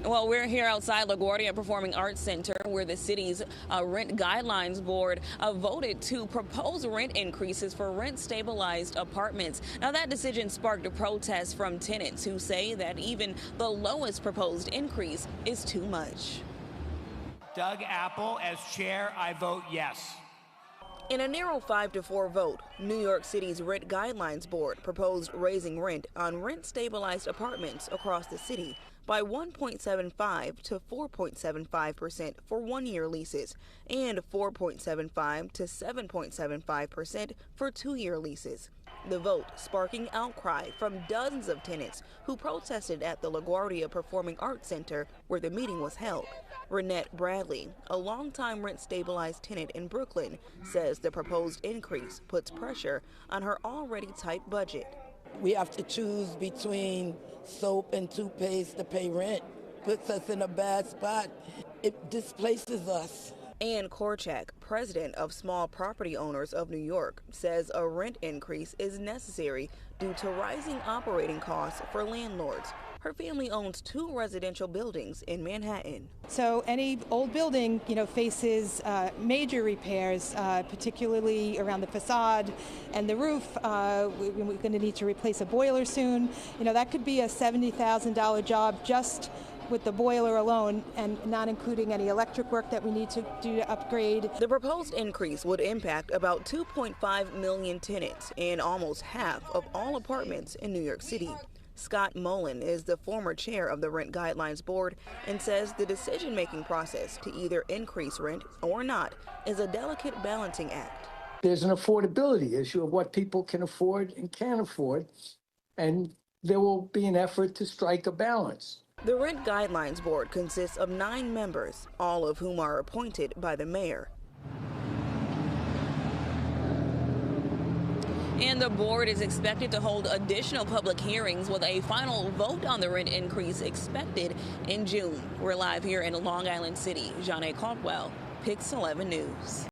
Well, we're here outside LaGuardia Performing Arts Center, where the city's Rent Guidelines Board voted to propose rent increases for rent-stabilized apartments. Now, that decision sparked a protest from tenants who say that even the lowest proposed increase is too much. Doug Apple, as chair, I vote yes. In a narrow 5-4 vote, New York City's Rent Guidelines Board proposed raising rent on rent-stabilized apartments across the city by 1.75 to 4.75% for one-year leases and 4.75 to 7.75% for two-year leases. The vote sparking outcry from dozens of tenants who protested at the LaGuardia Performing Arts Center where the meeting was held. Renette Bradley, a longtime rent-stabilized tenant in Brooklyn, says the proposed increase puts pressure on her already tight budget. We have to choose between soap and toothpaste to pay rent. Puts us in a bad spot. It displaces us. Ann Korchak, president of Small Property Owners of New York, says a rent increase is necessary due to rising operating costs for landlords. Her family owns 2 residential buildings in Manhattan. So any old building, faces major repairs, particularly around the facade and the roof. We're going to need to replace a boiler soon. That could be a $70,000 job just with the boiler alone, and not including any electric work that we need to do to upgrade. The proposed increase would impact about 2.5 million tenants and almost half of all apartments in New York City. Scott Mullen is the former chair of the Rent Guidelines Board and says the decision-making process to either increase rent or not is a delicate balancing act. There's an affordability issue of what people can afford and can't afford, and there will be an effort to strike a balance. The Rent Guidelines Board consists of 9 members, all of whom are appointed by the mayor. And the board is expected to hold additional public hearings with a final vote on the rent increase expected in June. We're live here in Long Island City. Janae Caldwell, Pix 11 News.